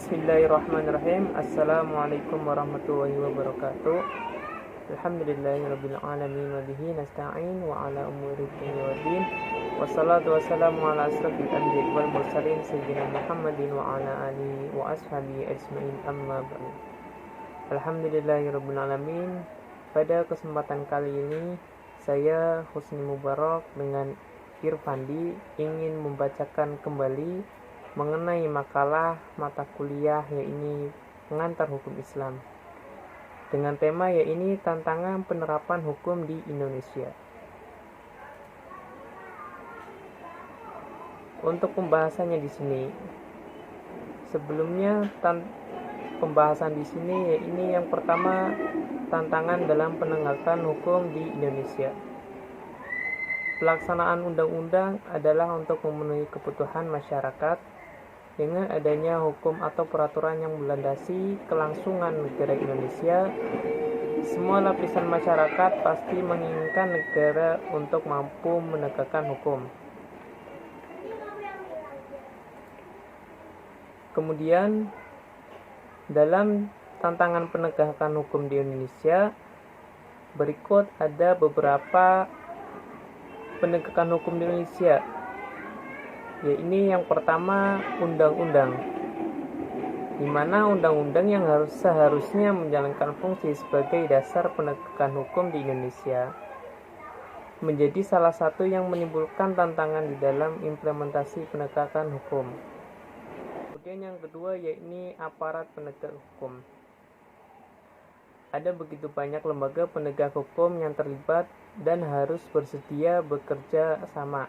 Bismillahirrahmanirrahim. Assalamualaikum warahmatullahi wabarakatuh. Alhamdulillahirabbil alamin wa bihi nasta'in wa ala umuri dunya waddin. Wassalatu wassalamu ala asrofil anbiya'i wal mursalin sayyidina Muhammadin wa ala alihi wa ashabihi ajmain, amma ba'du. Alhamdulillahirabbil alamin. Pada kesempatan kali ini saya Husni Mubarak dengan Irfandi ingin membacakan kembali mengenai makalah mata kuliah yaitu pengantar hukum Islam dengan tema yaitu tantangan penerapan hukum di Indonesia. Untuk pembahasannya di sini, sebelumnya pembahasan di sini yaitu yang pertama, tantangan dalam penegakan hukum di Indonesia. Pelaksanaan undang-undang adalah untuk memenuhi kebutuhan masyarakat dengan adanya hukum atau peraturan yang melandasi kelangsungan negara Indonesia. Semua lapisan masyarakat pasti menginginkan negara untuk mampu menegakkan hukum. Kemudian, dalam tantangan penegakan hukum di Indonesia, berikut ada beberapa penegakan hukum di Indonesia. Yaitu yang pertama, undang-undang, di mana undang-undang yang seharusnya menjalankan fungsi sebagai dasar penegakan hukum di Indonesia menjadi salah satu yang menimbulkan tantangan di dalam implementasi penegakan hukum. Kemudian yang kedua yaitu aparat penegak hukum. Ada begitu banyak lembaga penegak hukum yang terlibat dan harus bersedia bekerja sama,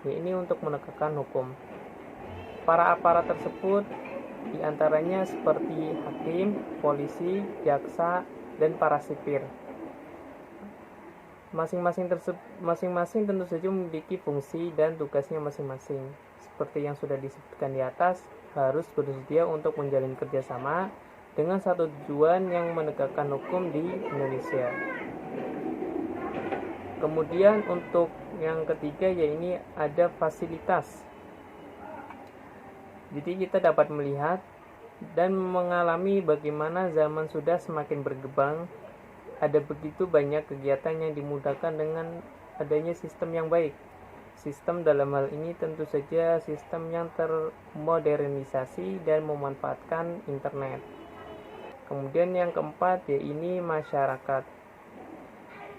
yaitu untuk menegakkan hukum. Para aparat tersebut diantaranya seperti hakim, polisi, jaksa, dan para sipir. Masing-masing tentu saja memiliki fungsi dan tugasnya masing-masing. Seperti yang sudah disebutkan di atas, harus bersedia untuk menjalin kerjasama dengan satu tujuan yang menegakkan hukum di Indonesia. Kemudian untuk yang ketiga yaitu ada fasilitas. Jadi kita dapat melihat dan mengalami bagaimana zaman sudah semakin berkembang. Ada begitu banyak kegiatan yang dimudahkan dengan adanya sistem yang baik. Sistem dalam hal ini tentu saja sistem yang termodernisasi dan memanfaatkan internet. Kemudian yang keempat yaitu masyarakat.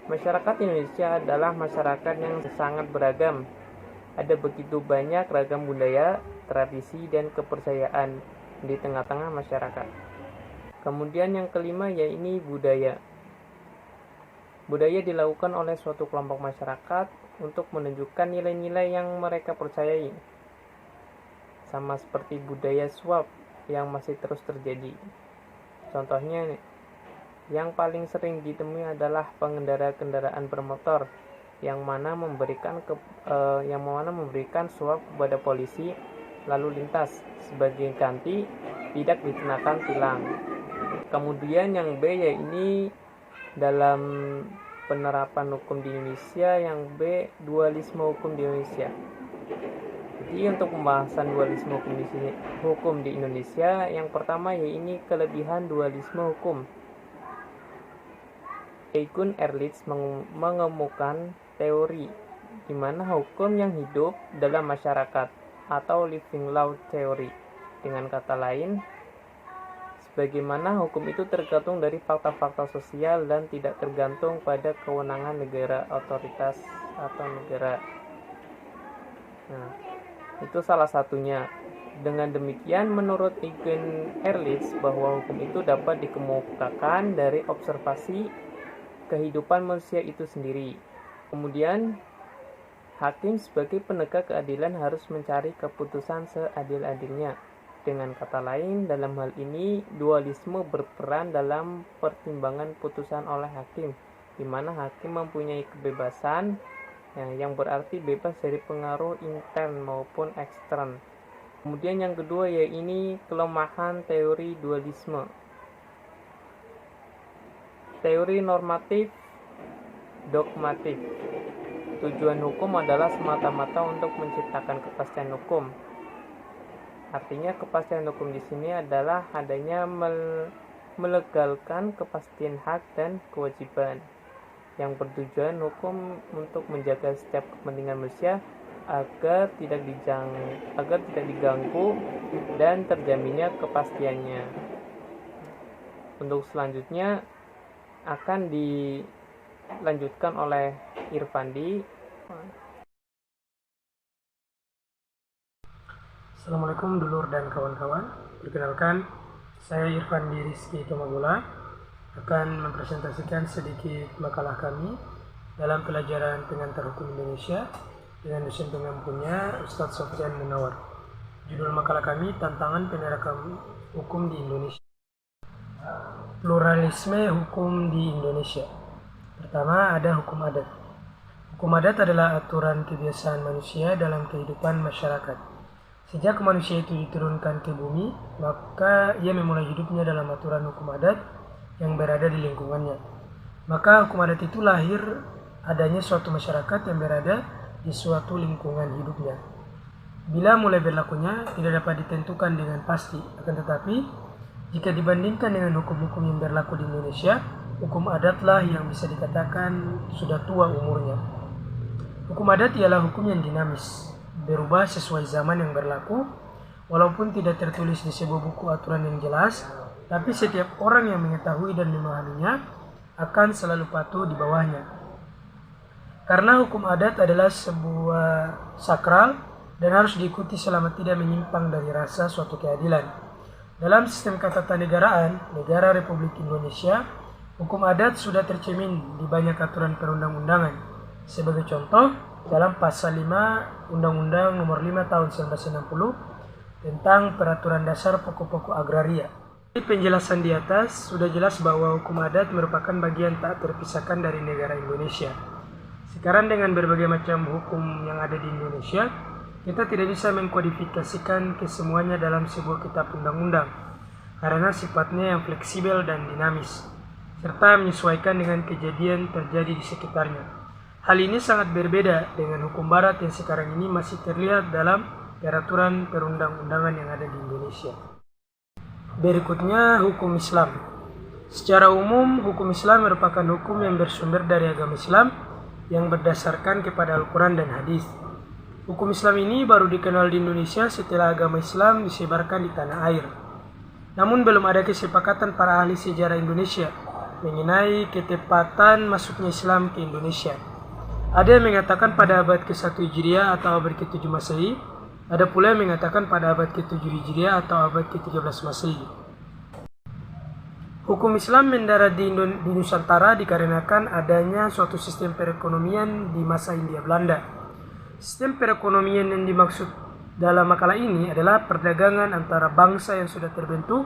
Masyarakat Indonesia adalah masyarakat yang sangat beragam. Ada begitu banyak ragam budaya, tradisi, dan kepercayaan di tengah-tengah masyarakat. Kemudian yang kelima yaitu budaya. Budaya dilakukan oleh suatu kelompok masyarakat untuk menunjukkan nilai-nilai yang mereka percayai. Sama seperti budaya suap yang masih terus terjadi. Contohnya, yang paling sering ditemui adalah pengendara kendaraan bermotor yang mana memberikan suap kepada polisi lalu lintas sebagai ganti tidak dikenakan tilang. Kemudian yang B yaitu dalam penerapan hukum di Indonesia, yang B dualisme hukum di Indonesia. Jadi untuk pembahasan dualisme hukum di Indonesia, yang pertama yaitu kelebihan dualisme hukum. Egon Ehrlich mengemukakan teori di mana hukum yang hidup dalam masyarakat atau living law theory. Dengan kata lain, sebagaimana hukum itu tergantung dari fakta-fakta sosial dan tidak tergantung pada kewenangan negara, otoritas atau negara. Nah, itu salah satunya. Dengan demikian, menurut Egon Ehrlich bahwa hukum itu dapat dikemukakan dari observasi kehidupan manusia itu sendiri. Kemudian, hakim sebagai penegak keadilan harus mencari keputusan seadil-adilnya. Dengan kata lain, dalam hal ini, dualisme berperan dalam pertimbangan putusan oleh hakim, di mana hakim mempunyai kebebasan, yang berarti bebas dari pengaruh intern maupun ekstern. Kemudian yang kedua yaitu kelemahan teori dualisme. Teori normatif dogmatik. Tujuan hukum adalah semata-mata untuk menciptakan kepastian hukum. Artinya kepastian hukum di sini adalah adanya melegalkan kepastian hak dan kewajiban yang bertujuan hukum untuk menjaga setiap kepentingan manusia agar tidak diganggu dan terjaminnya kepastiannya. Untuk selanjutnya akan dilanjutkan oleh Irfandi. Assalamualaikum dulur dan kawan-kawan. Perkenalkan, saya Irfandi Rizky Tomagula akan mempresentasikan sedikit makalah kami dalam pelajaran pengantar hukum Indonesia dengan dosen pengampunya Ustadz Sofyan Munawar. Judul makalah kami, Tantangan Penerapan Hukum di Indonesia. Pluralisme hukum di Indonesia. Pertama, ada hukum adat. Hukum adat adalah aturan kebiasaan manusia dalam kehidupan masyarakat. Sejak manusia itu diturunkan ke bumi, maka ia memulai hidupnya dalam aturan hukum adat yang berada di lingkungannya. Maka hukum adat itu lahir adanya suatu masyarakat yang berada di suatu lingkungan hidupnya. Bila mulai berlakunya tidak dapat ditentukan dengan pasti, akan tetapi jika dibandingkan dengan hukum-hukum yang berlaku di Indonesia, hukum adatlah yang bisa dikatakan sudah tua umurnya. Hukum adat ialah hukum yang dinamis, berubah sesuai zaman yang berlaku, walaupun tidak tertulis di sebuah buku aturan yang jelas, tapi setiap orang yang mengetahui dan memahaminya akan selalu patuh di bawahnya. Karena hukum adat adalah sebuah sakral dan harus diikuti selama tidak menyimpang dari rasa suatu keadilan. Dalam sistem ketatanegaraan Negara Republik Indonesia, hukum adat sudah tercermin di banyak aturan perundang-undangan. Sebagai contoh, dalam pasal 5 Undang-Undang Nomor 5 Tahun 1960 tentang Peraturan Dasar Pokok-pokok Agraria. Di penjelasan di atas sudah jelas bahwa hukum adat merupakan bagian tak terpisahkan dari negara Indonesia. Sekarang dengan berbagai macam hukum yang ada di Indonesia, kita tidak bisa mengkodifikasikan kesemuanya dalam sebuah kitab undang-undang karena sifatnya yang fleksibel dan dinamis, serta menyesuaikan dengan kejadian terjadi di sekitarnya. Hal ini sangat berbeda dengan hukum barat yang sekarang ini masih terlihat dalam peraturan perundang-undangan yang ada di Indonesia. Berikutnya, hukum Islam. Secara umum, hukum Islam merupakan hukum yang bersumber dari agama Islam yang berdasarkan kepada Al-Quran dan Hadis. Hukum Islam ini baru dikenal di Indonesia setelah agama Islam disebarkan di tanah air. Namun belum ada kesepakatan para ahli sejarah Indonesia mengenai ketepatan masuknya Islam ke Indonesia. Ada yang mengatakan pada abad ke-1 Hijriah atau abad ke-7 Masehi, ada pula yang mengatakan pada abad ke-7 Hijriah atau abad ke-13 Masehi. Hukum Islam mendarat di Nusantara dikarenakan adanya suatu sistem perekonomian di masa Hindia Belanda. Sistem perekonomian yang dimaksud dalam makalah ini adalah perdagangan antara bangsa yang sudah terbentuk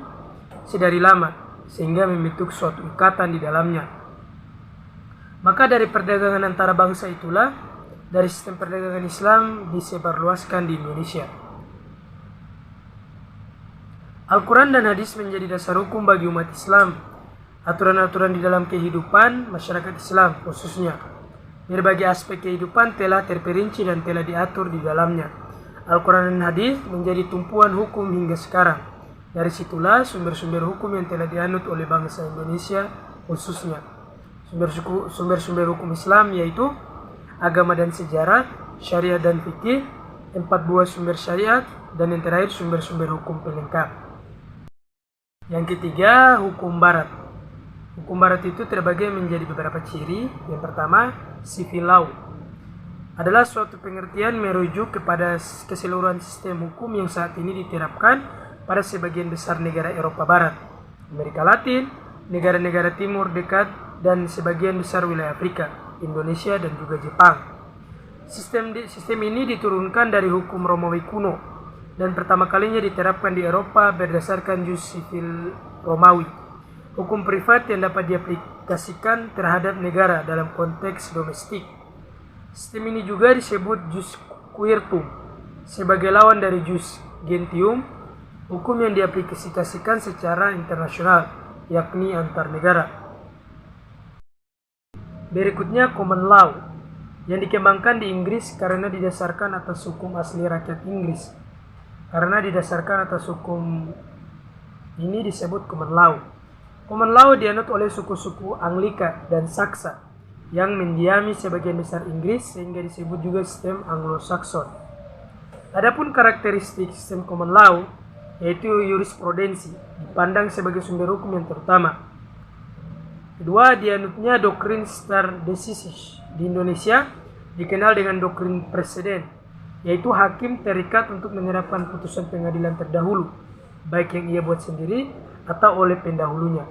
sedari lama, sehingga membentuk suatu ikatan di dalamnya. Maka dari perdagangan antara bangsa itulah, dari sistem perdagangan Islam disebarluaskan di Indonesia. Al-Quran dan Hadis menjadi dasar hukum bagi umat Islam. Aturan-aturan di dalam kehidupan masyarakat Islam khususnya. Berbagai aspek kehidupan telah terperinci dan telah diatur di dalamnya. Al-Quran dan Hadis menjadi tumpuan hukum hingga sekarang. Dari situlah sumber-sumber hukum yang telah dianut oleh bangsa Indonesia khususnya. Sumber-sumber hukum Islam yaitu agama dan sejarah, syariat dan fikih, 4 buah sumber syariat, dan yang terakhir sumber-sumber hukum pelengkap. Yang ketiga, hukum barat. Hukum barat itu terbagi menjadi beberapa ciri. Yang pertama, civil law adalah suatu pengertian merujuk kepada keseluruhan sistem hukum yang saat ini diterapkan pada sebagian besar negara Eropa Barat, Amerika Latin, negara-negara Timur Dekat, dan sebagian besar wilayah Afrika, Indonesia, dan juga Jepang. Sistem ini diturunkan dari hukum Romawi kuno dan pertama kalinya diterapkan di Eropa berdasarkan jus sivil Romawi, hukum privat yang dapat diaplikasikan terhadap negara dalam konteks domestik. Sistem ini juga disebut jus quirtum sebagai lawan dari jus gentium, hukum yang diaplikasikan secara internasional, yakni antar negara. Berikutnya common law yang dikembangkan di Inggris karena didasarkan atas hukum asli rakyat Inggris. karena didasarkan atas hukum ini disebut common law. Common law dianut oleh suku-suku Anglika dan Saksa yang mendiami sebagian besar Inggris sehingga disebut juga sistem Anglo-Saxon. Adapun karakteristik sistem common law yaitu jurisprudensi dipandang sebagai sumber hukum yang terutama. Kedua, dianutnya doktrin stare decisis. Di Indonesia dikenal dengan doktrin presiden, yaitu hakim terikat untuk menerapkan putusan pengadilan terdahulu, baik yang ia buat sendiri atau oleh pendahulunya.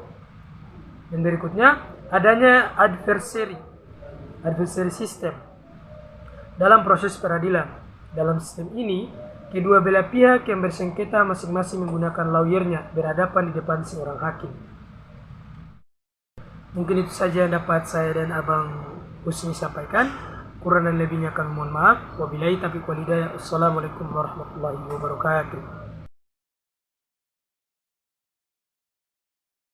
Dan berikutnya, adanya adversary system dalam proses peradilan. Dalam sistem ini, kedua belah pihak yang bersengketa masing-masing menggunakan lawyernya berhadapan di depan seorang hakim. Mungkin itu saja yang dapat saya dan Abang Husni sampaikan. Kurang dan lebihnya kami mohon maaf. Wabillahi taufiq wal hidayah. Assalamualaikum warahmatullahi wabarakatuh.